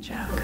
Joke.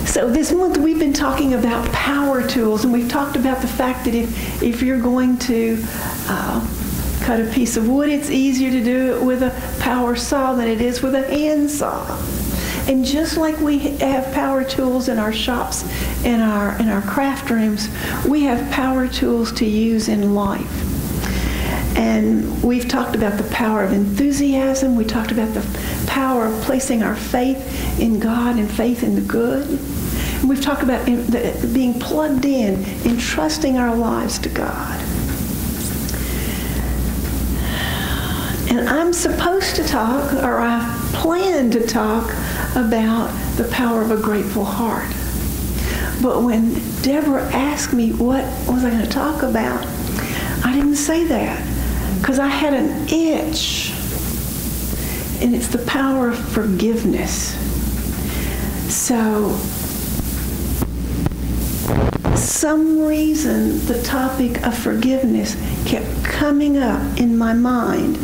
So this month we've been talking about power tools, and we've talked about the fact that if you're going to cut a piece of wood, it's easier to do it with a power saw than it is with a hand saw. And just like we have power tools in our shops, in our craft rooms, we have power tools to use in life. And we've talked about the power of enthusiasm. We talked about the power of placing our faith in God and faith in the good. And we've talked about being plugged in, entrusting our lives to God. And I'm supposed to talk, or I plan to talk, about the power of a grateful heart. But when Deborah asked me what was I going to talk about, I didn't say that. Because I had an itch, and it's the power of forgiveness. So, some reason the topic of forgiveness kept coming up in my mind,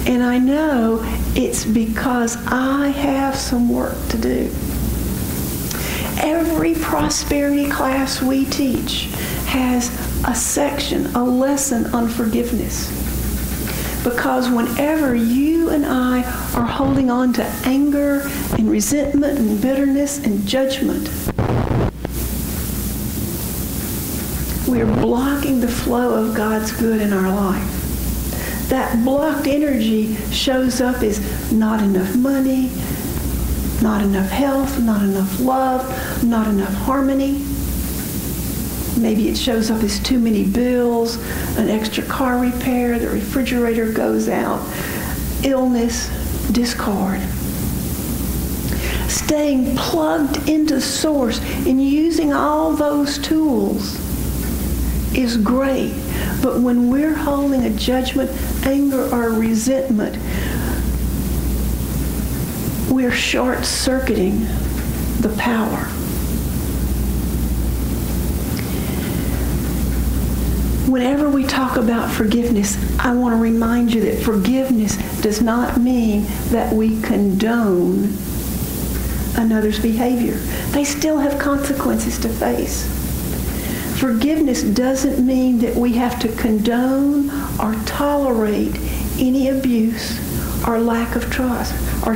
and I know it's because I have some work to do. Every prosperity class we teach has a section, a lesson on forgiveness. Because whenever you and I are holding on to anger and resentment and bitterness and judgment, we are blocking the flow of God's good in our life. That blocked energy shows up as not enough money, not enough health, not enough love, not enough harmony. Maybe it shows up as too many bills, an extra car repair, the refrigerator goes out, illness, discord. Staying plugged into source and using all those tools is great. But when we're holding a judgment, anger, or resentment, we're short-circuiting the power. Whenever we talk about forgiveness, I want to remind you that forgiveness does not mean that we condone another's behavior. They still have consequences to face. Forgiveness doesn't mean that we have to condone or tolerate any abuse or lack of trust or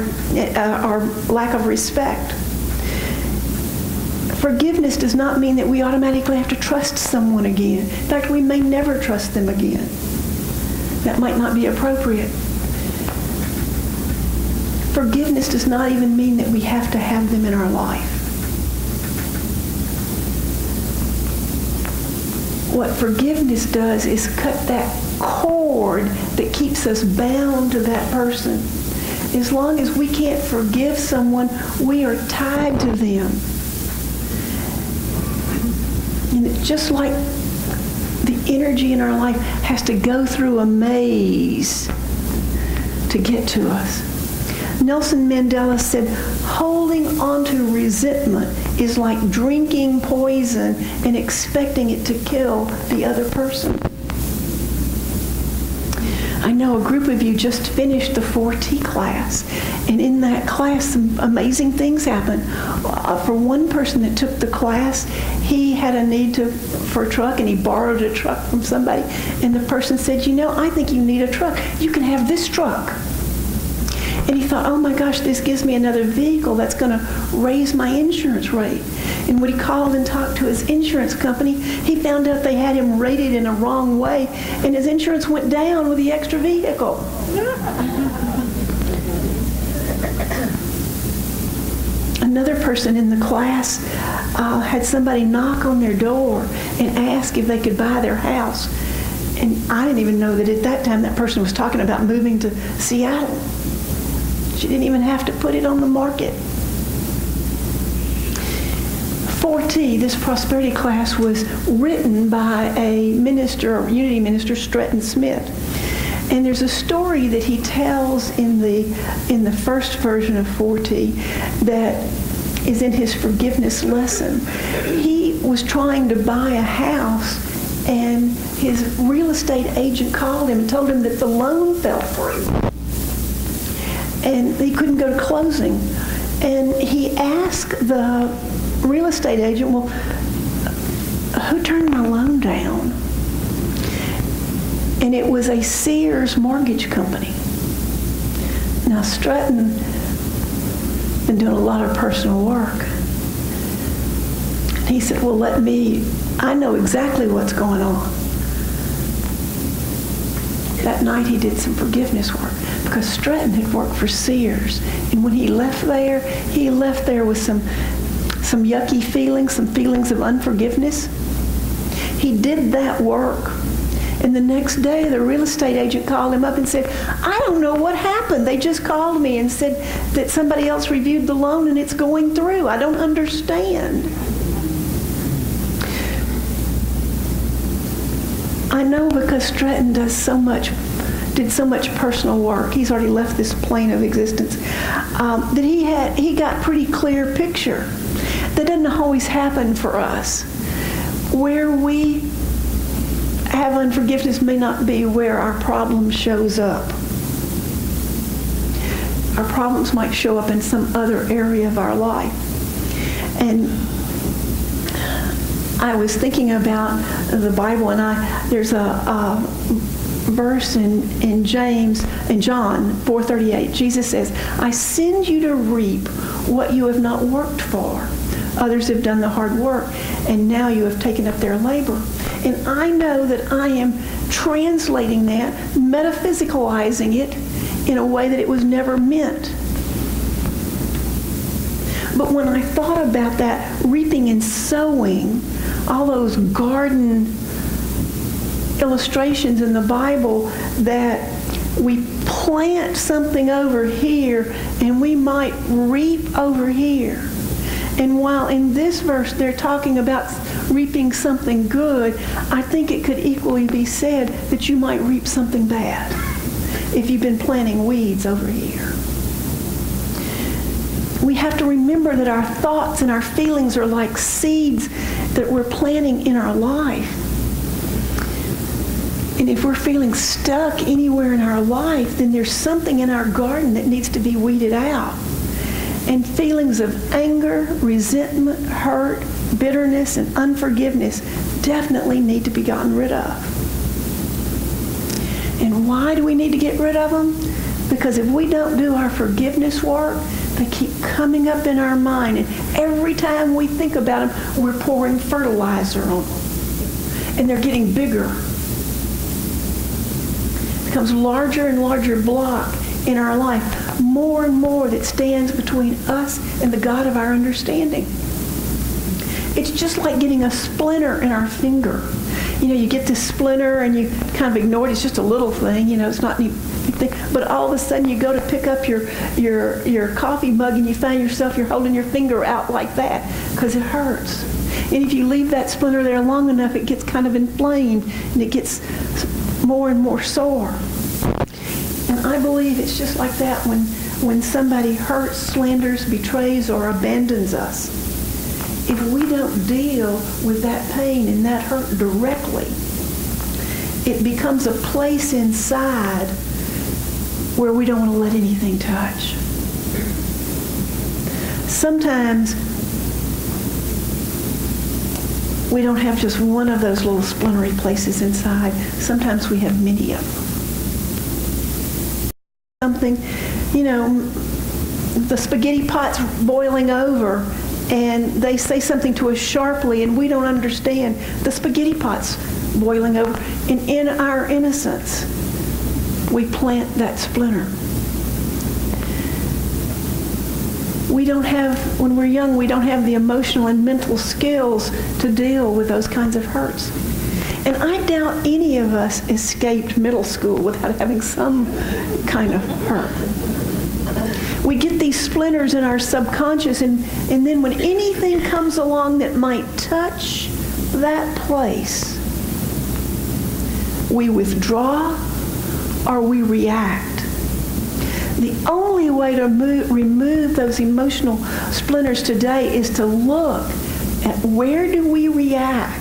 lack of respect. Forgiveness does not mean that we automatically have to trust someone again. In fact, we may never trust them again. That might not be appropriate. Forgiveness does not even mean that we have to have them in our life. What forgiveness does is cut that cord that keeps us bound to that person. As long as we can't forgive someone, we are tied to them. And just like the energy in our life has to go through a maze to get to us. Nelson Mandela said, holding on to resentment is like drinking poison and expecting it to kill the other person. I know a group of you just finished the 4T class, and in that class some amazing things happened. For one person that took the class, he had a need for a truck, and he borrowed a truck from somebody, and the person said, I think you need a truck. You can have this truck. And he thought, oh my gosh, this gives me another vehicle that's going to raise my insurance rate. And when he called and talked to his insurance company, he found out they had him rated in a wrong way, and his insurance went down with the extra vehicle. Another person in the class had somebody knock on their door and ask if they could buy their house. And I didn't even know that at that time that person was talking about moving to Seattle. She didn't even have to put it on the market. 4T, this prosperity class, was written by a minister, or Unity minister, Stretton Smith. And there's a story that he tells in the first version of 4T that is in his forgiveness lesson. He was trying to buy a house, and his real estate agent called him and told him that the loan fell through. And he couldn't go to closing. And he asked the real estate agent, well, who turned my loan down? And it was a Sears mortgage company. Now, Strutton been doing a lot of personal work. And he said, well, I know exactly what's going on. That night he did some forgiveness work because Strutton had worked for Sears. And when he left there with some yucky feelings, some feelings of unforgiveness. He did that work. And the next day, the real estate agent called him up and said, I don't know what happened. They just called me and said that somebody else reviewed the loan and it's going through. I don't understand. I know because Stratton did so much personal work. He's already left this plane of existence. That he got pretty clear picture. That doesn't always happen for us. Where we have unforgiveness may not be where our problem shows up. Our problems might show up in some other area of our life. And I was thinking about the Bible, and there's a verse in John 4:38. Jesus says, I send you to reap what you have not worked for. Others have done the hard work, and now you have taken up their labor. And I know that I am translating that, metaphysicalizing it in a way that it was never meant. But when I thought about that, reaping and sowing, all those garden illustrations in the Bible that we plant something over here and we might reap over here. And while in this verse they're talking about reaping something good, I think it could equally be said that you might reap something bad if you've been planting weeds over here. We have to remember that our thoughts and our feelings are like seeds that we're planting in our life. And if we're feeling stuck anywhere in our life, then there's something in our garden that needs to be weeded out. And feelings of anger, resentment, hurt, bitterness, and unforgiveness definitely need to be gotten rid of. And why do we need to get rid of them? Because if we don't do our forgiveness work, they keep coming up in our mind. And every time we think about them, we're pouring fertilizer on them. And they're getting bigger. It becomes larger and larger block in our life. More and more that stands between us and the God of our understanding. It's just like getting a splinter in our finger. You know, you get this splinter and you kind of ignore it. It's just a little thing, it's not anything. But all of a sudden you go to pick up your coffee mug and you find yourself, you're holding your finger out like that because it hurts. And if you leave that splinter there long enough, it gets kind of inflamed and it gets more and more sore. And I believe it's just like that when somebody hurts, slanders, betrays, or abandons us. If we don't deal with that pain and that hurt directly, it becomes a place inside where we don't want to let anything touch. Sometimes we don't have just one of those little splintery places inside. Sometimes we have many of them. Something, the spaghetti pot's boiling over and they say something to us sharply and we don't understand. The spaghetti pot's boiling over, and in our innocence we plant that splinter. When we're young, we don't have the emotional and mental skills to deal with those kinds of hurts. And I doubt any of us escaped middle school without having some kind of hurt. We get these splinters in our subconscious, and then when anything comes along that might touch that place, we withdraw or we react. The only way to remove those emotional splinters today is to look at where do we react,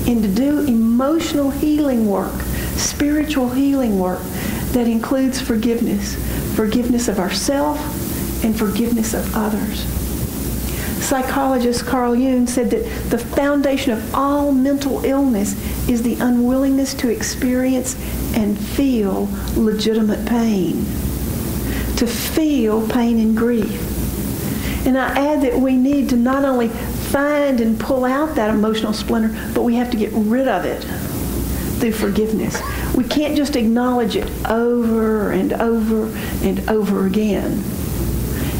and to do emotional healing work, spiritual healing work that includes forgiveness of ourselves and forgiveness of others. Psychologist Carl Jung said that the foundation of all mental illness is the unwillingness to experience and feel legitimate pain. To feel pain and grief. And I add that we need to not only find and pull out that emotional splinter, but we have to get rid of it through forgiveness. We can't just acknowledge it over and over and over again.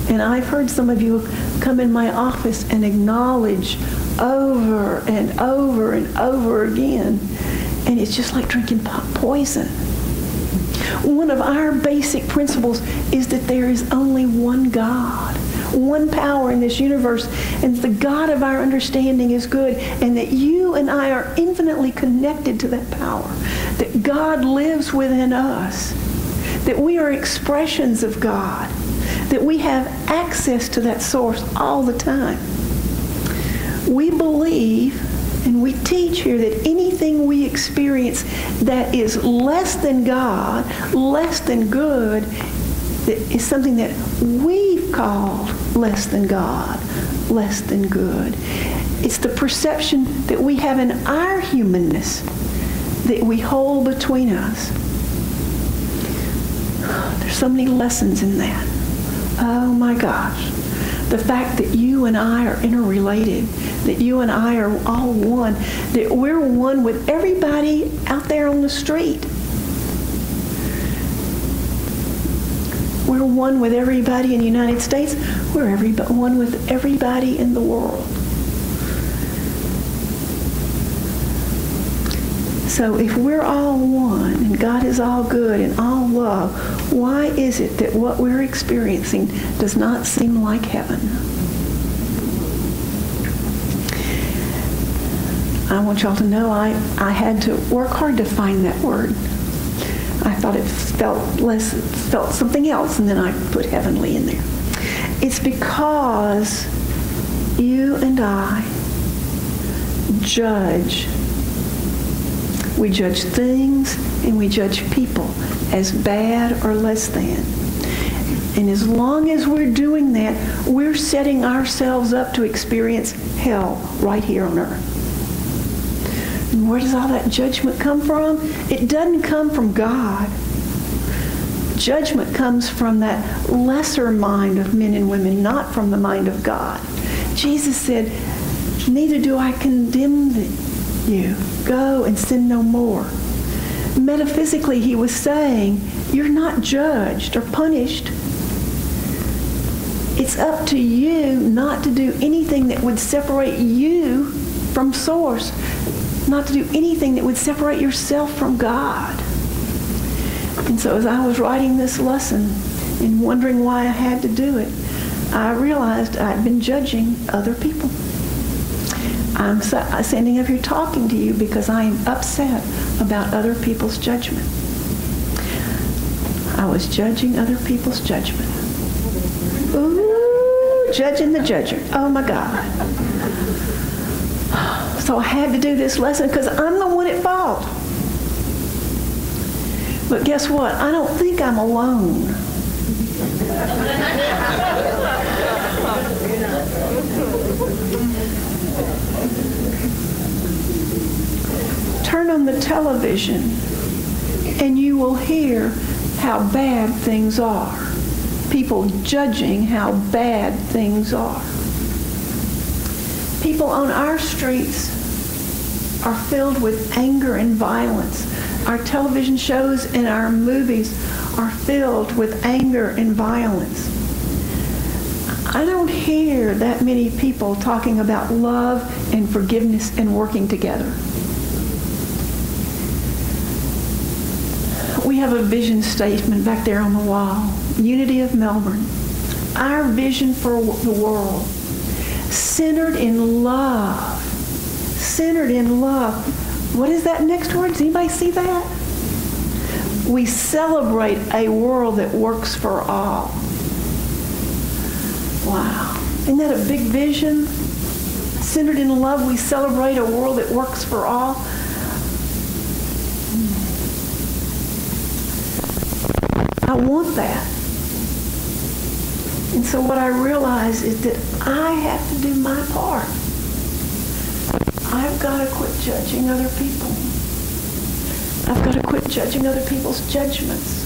And I've heard some of you come in my office and acknowledge over and over and over again. And it's just like drinking poison. One of our basic principles is that there is only one God, one power in this universe, and the God of our understanding is good, and that you and I are infinitely connected to that power, that God lives within us, that we are expressions of God, that we have access to that source all the time. We believe and we teach here that anything we experience that is less than God, less than good, that is something that we've called less than God, less than good. It's the perception that we have in our humanness that we hold between us. There's so many lessons in that. Oh my gosh. The fact that you and I are interrelated, that you and I are all one, that we're one with everybody out there on the street. We're one with everybody in the United States. We're one with everybody in the world. So if we're all one and God is all good and all love, why is it that what we're experiencing does not seem like heaven? I want y'all to know I had to work hard to find that word. I thought it felt something else, and then I put heavenly in there. It's because you and I judge. We judge things and we judge people as bad or less than. And as long as we're doing that, we're setting ourselves up to experience hell right here on earth. And where does all that judgment come from? It doesn't come from God. Judgment comes from that lesser mind of men and women, not from the mind of God. Jesus said, "Neither do I condemn you. Go and sin no more." Metaphysically, he was saying, you're not judged or punished. It's up to you not to do anything that would separate you from Source, not to do anything that would separate yourself from God. And so as I was writing this lesson and wondering why I had to do it, I realized I'd been judging other people. I'm standing up here talking to you because I am upset about other people's judgment. I was judging other people's judgment. Ooh, judging the judger. Oh my God. So I had to do this lesson because I'm the one at fault. But guess what? I don't think I'm alone. Turn on the television and you will hear how bad things are. People judging how bad things are. People on our streets are filled with anger and violence. Our television shows and our movies are filled with anger and violence. I don't hear that many people talking about love and forgiveness and working together. We have a vision statement back there on the wall. Unity of Melbourne. Our vision for the world. Centered in love. Centered in love. What is that next word? Does anybody see that? We celebrate a world that works for all. Wow. Isn't that a big vision? Centered in love, we celebrate a world that works for all. I want that. And so what I realize is that I have to do my part. I've got to quit judging other people. I've got to quit judging other people's judgments.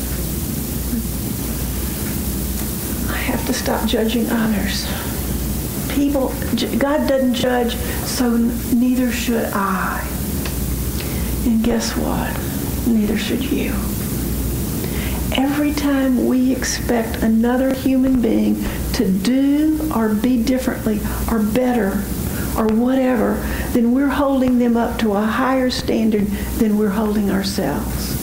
I have to stop judging others. God doesn't judge, so neither should I. And guess what? Neither should you. Every time we expect another human being to do or be differently or better or whatever, then we're holding them up to a higher standard than we're holding ourselves.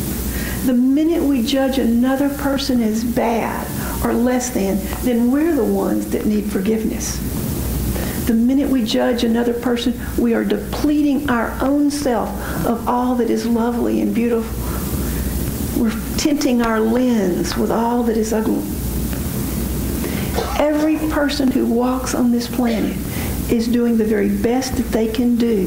The minute we judge another person as bad or less than, then we're the ones that need forgiveness. The minute we judge another person, we are depleting our own self of all that is lovely and beautiful. We're tinting our lens with all that is ugly. Every person who walks on this planet is doing the very best that they can do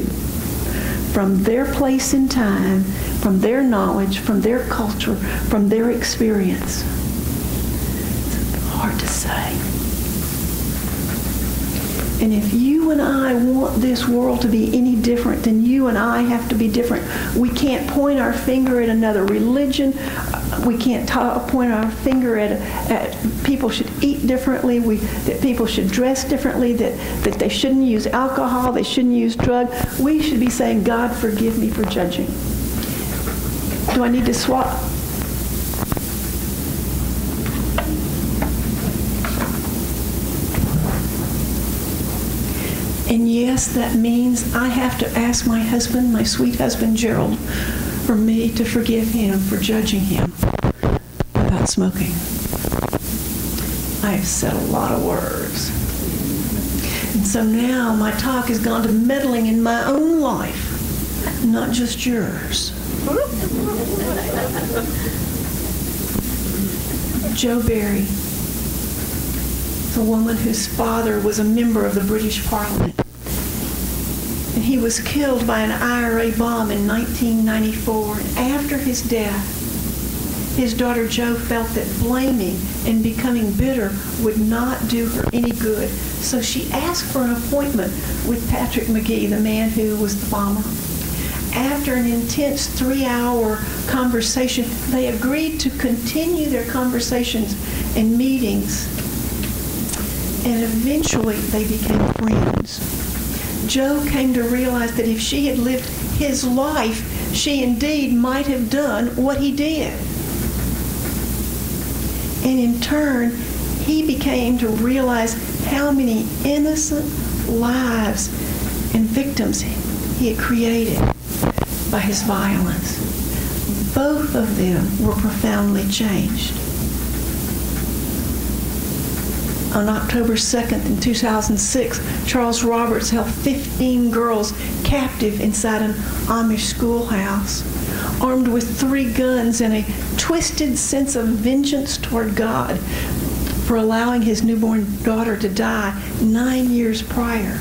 from their place in time, from their knowledge, from their culture, from their experience. It's hard to say. And if you and I want this world to be any different, then you and I have to be different. We can't point our finger at another religion. We can't point our finger at people should eat differently, that people should dress differently, that they shouldn't use alcohol, they shouldn't use drugs. We should be saying, God, forgive me for judging. Do I need to swap? And yes, that means I have to ask my husband, my sweet husband, Gerald, for me to forgive him for judging him about smoking. I've said a lot of words. And so now my talk has gone to meddling in my own life, not just yours. Jo Berry, a woman whose father was a member of the British Parliament. And he was killed by an IRA bomb in 1994. And after his death, his daughter Jo felt that blaming and becoming bitter would not do her any good. So she asked for an appointment with Patrick McGee, the man who was the bomber. After an intense 3-hour conversation, they agreed to continue their conversations and meetings. And eventually they became friends. Jo came to realize that if she had lived his life, she indeed might have done what he did. And in turn, he became to realize how many innocent lives and victims he had created by his violence. Both of them were profoundly changed. On October 2nd, in 2006, Charles Roberts held 15 girls captive inside an Amish schoolhouse, armed with 3 guns and a twisted sense of vengeance toward God for allowing his newborn daughter to die 9 years prior.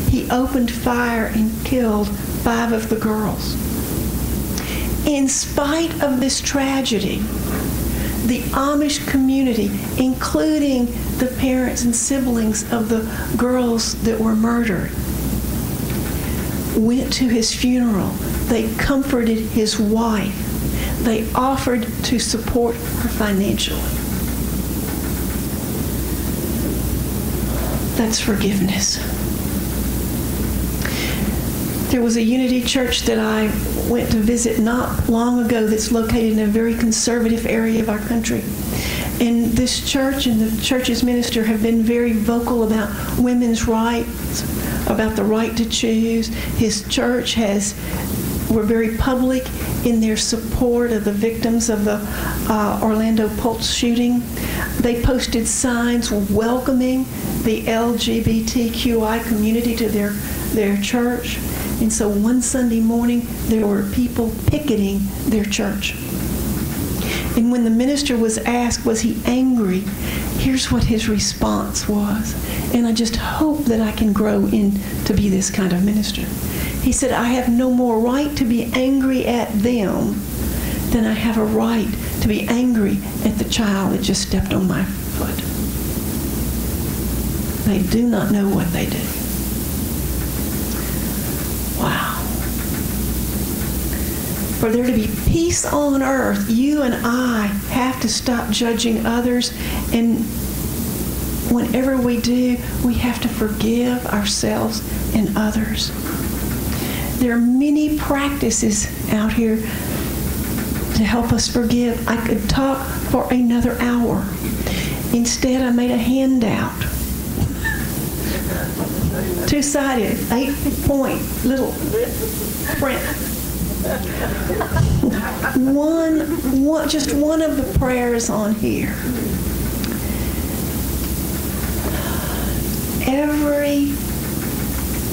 He opened fire and killed 5 of the girls. In spite of this tragedy, the Amish community, including the parents and siblings of the girls that were murdered, went to his funeral. They comforted his wife. They offered to support her financially. That's forgiveness. There was a Unity Church that I went to visit not long ago that's located in a very conservative area of our country. And this church and the church's minister have been very vocal about women's rights, about the right to choose. His church were very public in their support of the victims of the Orlando Pulse shooting. They posted signs welcoming the LGBTQI community to their church. And so one Sunday morning, there were people picketing their church. And when the minister was asked, was he angry? Here's what his response was. And I just hope that I can grow to be this kind of minister. He said, I have no more right to be angry at them than I have a right to be angry at the child that just stepped on my foot. They do not know what they do. Wow. For there to be peace on earth, you and I have to stop judging others, and whenever we do, we have to forgive ourselves and others. There are many practices out here to help us forgive. I could talk for another hour. Instead, I made a handout. Two-sided, 8-point little print. Just one of the prayers on here.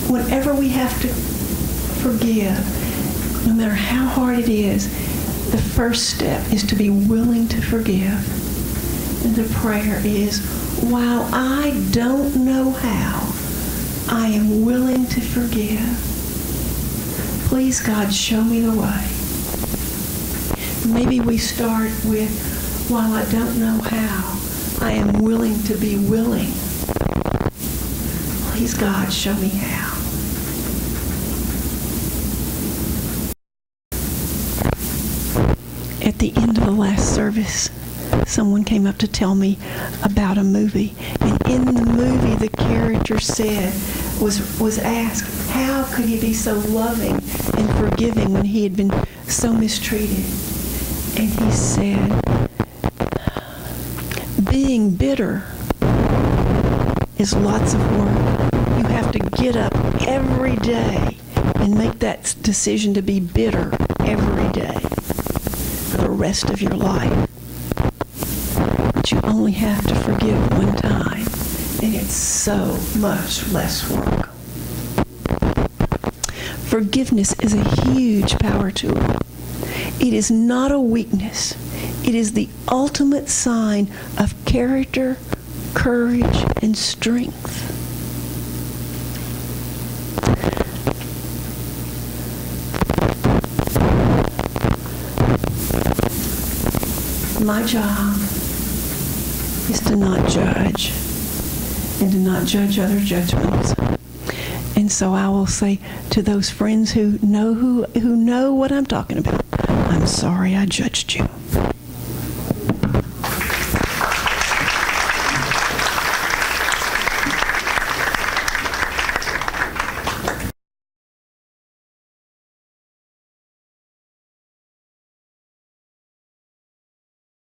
Whenever we have to forgive, no matter how hard it is, the first step is to be willing to forgive. And the prayer is, while I don't know how, I am willing to forgive. Please, God, show me the way. Maybe we start with, while I don't know how, I am willing to be willing. Please, God, show me how. At the end of the last service, someone came up to tell me about a movie. And in the movie, the character was asked, how could he be so loving and forgiving when he had been so mistreated? And he said, being bitter is lots of work. You have to get up every day and make that decision to be bitter every day for the rest of your life. But you only have to forgive one time, and it's so much less work. Forgiveness is a huge power tool. It is not a weakness. It is the ultimate sign of character, courage, and strength. My job is to not judge and to not judge other judgments. And so I will say to those friends who know what I'm talking about, I'm sorry I judged you.